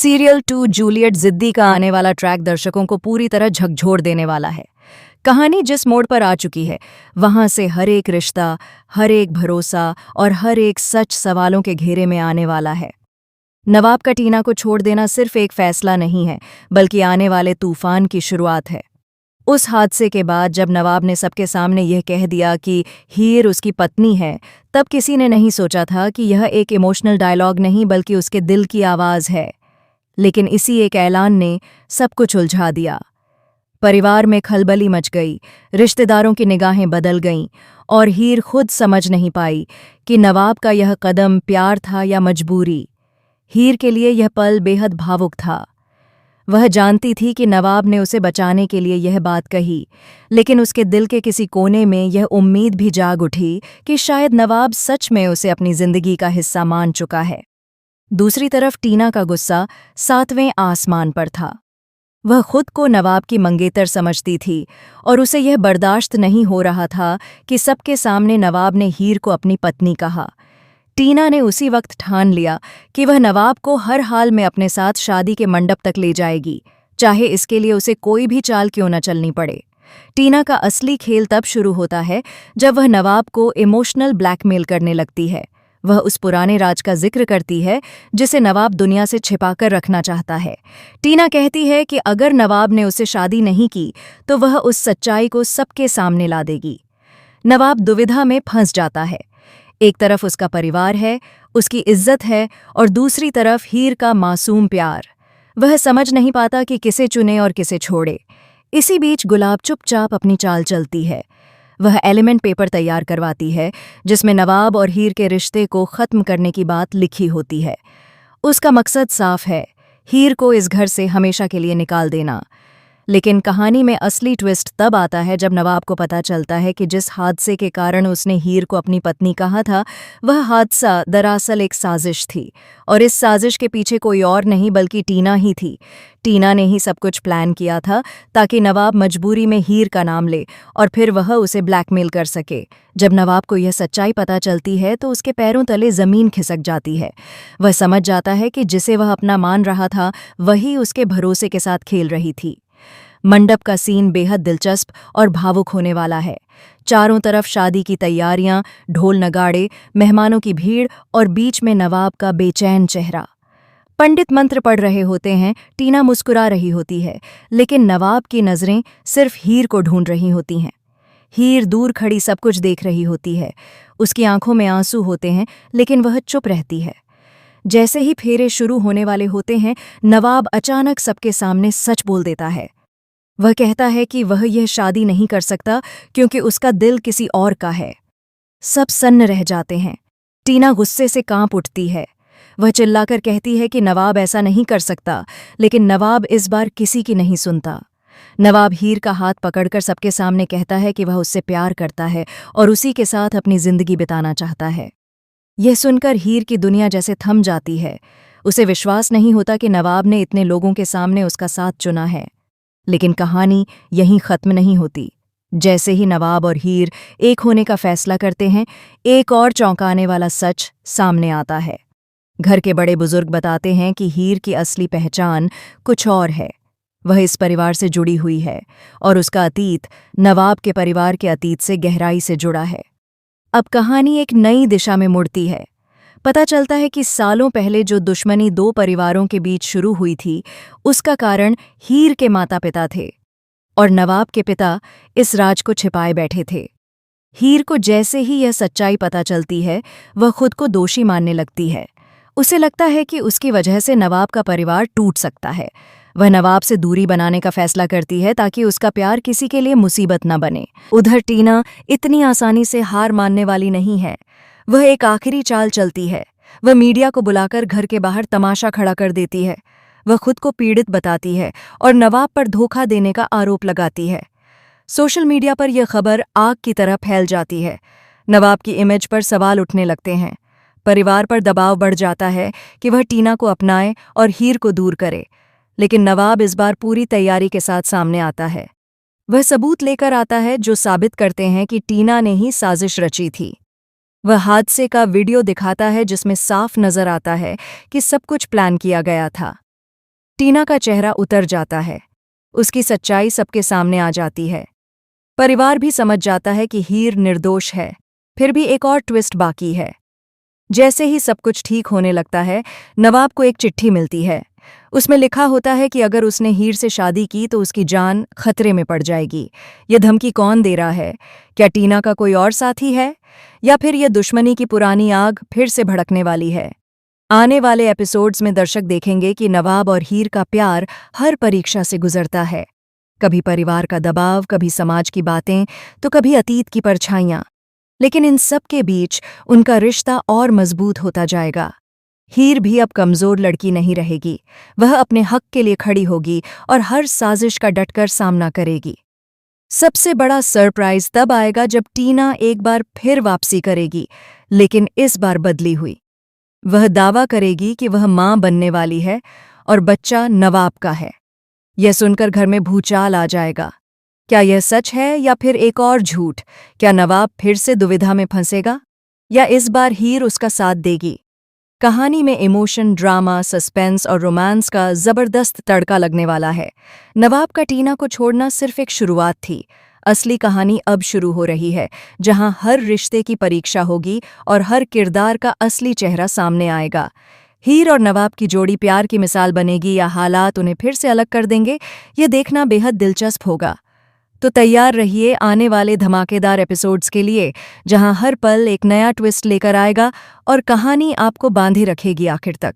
Serial 2 Juliet जिद्दी का आने वाला ट्रैक दर्शकों को पूरी तरह झकझोर देने वाला है। कहानी जिस मोड़ पर आ चुकी है, वहां से हर एक रिश्ता, हर एक भरोसा और हर एक सच सवालों के घेरे में आने वाला है। नवाब का टीना को छोड़ देना सिर्फ एक फैसला नहीं है, बल्कि आने वाले तूफान की शुरुआत है। उस हादसे के बाद जब नवाब ने सबके सामने यह कह दिया कि हीर उसकी पत्नी है, तब किसी ने नहीं सोचा था कि यह एक इमोशनल डायलॉग नहीं बल्कि उसके दिल की आवाज़ है। लेकिन इसी एक ऐलान ने सब कुछ उलझा दिया। परिवार में खलबली मच गई, रिश्तेदारों की निगाहें बदल गईं और हीर खुद समझ नहीं पाई कि नवाब का यह कदम प्यार था या मजबूरी। हीर के लिए यह पल बेहद भावुक था। वह जानती थी कि नवाब ने उसे बचाने के लिए यह बात कही, लेकिन उसके दिल के किसी कोने में यह उम्मीद भी जाग उठी कि शायद नवाब सच में उसे अपनी जिंदगी का हिस्सा मान चुका है। दूसरी तरफ टीना का गुस्सा 7वें आसमान पर था। वह खुद को नवाब की मंगेतर समझती थी और उसे यह बर्दाश्त नहीं हो रहा था कि सबके सामने नवाब ने हीर को अपनी पत्नी कहा। टीना ने उसी वक्त ठान लिया कि वह नवाब को हर हाल में अपने साथ शादी के मंडप तक ले जाएगी, चाहे इसके लिए उसे कोई भी चाल क्यों न चलनी पड़े। टीना का असली खेल तब शुरू होता है जब वह नवाब को इमोशनल ब्लैकमेल करने लगती है। वह उस पुराने राज का जिक्र करती है जिसे नवाब दुनिया से छिपाकर रखना चाहता है। टीना कहती है कि अगर नवाब ने उससे शादी नहीं की तो वह उस सच्चाई को सबके सामने ला देगी। नवाब दुविधा में फंस जाता है। एक तरफ उसका परिवार है, उसकी इज्जत है, और दूसरी तरफ हीर का मासूम प्यार। वह समझ नहीं पाता कि किसे चुने और किसे छोड़े। इसी बीच गुलाब चुपचाप अपनी चाल चलती है। वह एलिमेंट पेपर तैयार करवाती है जिसमें नवाब और हीर के रिश्ते को ख़त्म करने की बात लिखी होती है। उसका मकसद साफ है, हीर को इस घर से हमेशा के लिए निकाल देना। लेकिन कहानी में असली ट्विस्ट तब आता है जब नवाब को पता चलता है कि जिस हादसे के कारण उसने हीर को अपनी पत्नी कहा था, वह हादसा दरअसल एक साजिश थी, और इस साजिश के पीछे कोई और नहीं बल्कि टीना ही थी। टीना ने ही सब कुछ प्लान किया था ताकि नवाब मजबूरी में हीर का नाम ले और फिर वह उसे ब्लैकमेल कर सके। जब नवाब को यह सच्चाई पता चलती है तो उसके पैरों तले ज़मीन खिसक जाती है। वह समझ जाता है कि जिसे वह अपना मान रहा था वही उसके भरोसे के साथ खेल रही थी। मंडप का सीन बेहद दिलचस्प और भावुक होने वाला है। चारों तरफ शादी की तैयारियां, ढोल नगाड़े, मेहमानों की भीड़ और बीच में नवाब का बेचैन चेहरा। पंडित मंत्र पढ़ रहे होते हैं, टीना मुस्कुरा रही होती है, लेकिन नवाब की नज़रें सिर्फ हीर को ढूंढ रही होती हैं। हीर दूर खड़ी सब कुछ देख रही होती है। उसकी आंखों में आंसू होते हैं, लेकिन वह चुप रहती है। जैसे ही फेरे शुरू होने वाले होते हैं, नवाब अचानक सबके सामने सच बोल देता है। वह कहता है कि वह यह शादी नहीं कर सकता क्योंकि उसका दिल किसी और का है। सब सन्न रह जाते हैं। टीना गुस्से से कांप उठती है। वह चिल्लाकर कहती है कि नवाब ऐसा नहीं कर सकता, लेकिन नवाब इस बार किसी की नहीं सुनता। नवाब हीर का हाथ पकड़कर सबके सामने कहता है कि वह उससे प्यार करता है और उसी के साथ अपनी जिंदगी बिताना चाहता है। यह सुनकर हीर की दुनिया जैसे थम जाती है। उसे विश्वास नहीं होता कि नवाब ने इतने लोगों के सामने उसका साथ चुना है। लेकिन कहानी यहीं ख़त्म नहीं होती। जैसे ही नवाब और हीर एक होने का फैसला करते हैं, एक और चौंकाने वाला सच सामने आता है। घर के बड़े बुजुर्ग बताते हैं कि हीर की असली पहचान कुछ और है। वह इस परिवार से जुड़ी हुई है और उसका अतीत नवाब के परिवार के अतीत से गहराई से जुड़ा है। अब कहानी एक नई दिशा में मुड़ती है। पता चलता है कि सालों पहले जो दुश्मनी दो परिवारों के बीच शुरू हुई थी, उसका कारण हीर के माता पिता थे और नवाब के पिता इस राज को छिपाए बैठे थे। हीर को जैसे ही यह सच्चाई पता चलती है, वह खुद को दोषी मानने लगती है। उसे लगता है कि उसकी वजह से नवाब का परिवार टूट सकता है। वह नवाब से दूरी बनाने का फैसला करती है ताकि उसका प्यार किसी के लिए मुसीबत न बने। उधर टीना इतनी आसानी से हार मानने वाली नहीं है। वह एक आखिरी चाल चलती है। वह मीडिया को बुलाकर घर के बाहर तमाशा खड़ा कर देती है। वह खुद को पीड़ित बताती है और नवाब पर धोखा देने का आरोप लगाती है। सोशल मीडिया पर यह खबर आग की तरह फैल जाती है। नवाब की इमेज पर सवाल उठने लगते हैं। परिवार पर दबाव बढ़ जाता है कि वह टीना को अपनाए और हीर को दूर करे। लेकिन नवाब इस बार पूरी तैयारी के साथ सामने आता है। वह सबूत लेकर आता है जो साबित करते हैं कि टीना ने ही साजिश रची थी। वह हादसे का वीडियो दिखाता है जिसमें साफ नजर आता है कि सब कुछ प्लान किया गया था। टीना का चेहरा उतर जाता है। उसकी सच्चाई सबके सामने आ जाती है। परिवार भी समझ जाता है कि हीर निर्दोष है। फिर भी एक और ट्विस्ट बाकी है। जैसे ही सब कुछ ठीक होने लगता है, नवाब को एक चिट्ठी मिलती है। उसमें लिखा होता है कि अगर उसने हीर से शादी की तो उसकी जान खतरे में पड़ जाएगी। यह धमकी कौन दे रहा है? क्या टीना का कोई और साथी है, या फिर यह दुश्मनी की पुरानी आग फिर से भड़कने वाली है? आने वाले एपिसोड्स में दर्शक देखेंगे कि नवाब और हीर का प्यार हर परीक्षा से गुजरता है। कभी परिवार का दबाव, कभी समाज की बातें, तो कभी अतीत की परछाइयां। लेकिन इन सब के बीच उनका रिश्ता और मजबूत होता जाएगा। हीर भी अब कमजोर लड़की नहीं रहेगी। वह अपने हक के लिए खड़ी होगी और हर साजिश का डटकर सामना करेगी। सबसे बड़ा सरप्राइज तब आएगा जब टीना एक बार फिर वापसी करेगी, लेकिन इस बार बदली हुई। वह दावा करेगी कि वह मां बनने वाली है और बच्चा नवाब का है। यह सुनकर घर में भूचाल आ जाएगा। क्या यह सच है या फिर एक और झूठ? क्या नवाब फिर से दुविधा में फंसेगा, या इस बार हीर उसका साथ देगी? कहानी में इमोशन, ड्रामा, सस्पेंस और रोमांस का जबरदस्त तड़का लगने वाला है। नवाब का टीना को छोड़ना सिर्फ एक शुरुआत थी। असली कहानी अब शुरू हो रही है, जहां हर रिश्ते की परीक्षा होगी और हर किरदार का असली चेहरा सामने आएगा। हीर और नवाब की जोड़ी प्यार की मिसाल बनेगी या हालात उन्हें फिर से अलग कर देंगे, ये देखना बेहद दिलचस्प होगा। तो तैयार रहिए आने वाले धमाकेदार एपिसोड्स के लिए, जहां हर पल एक नया ट्विस्ट लेकर आएगा और कहानी आपको बांधे रखेगी आखिर तक।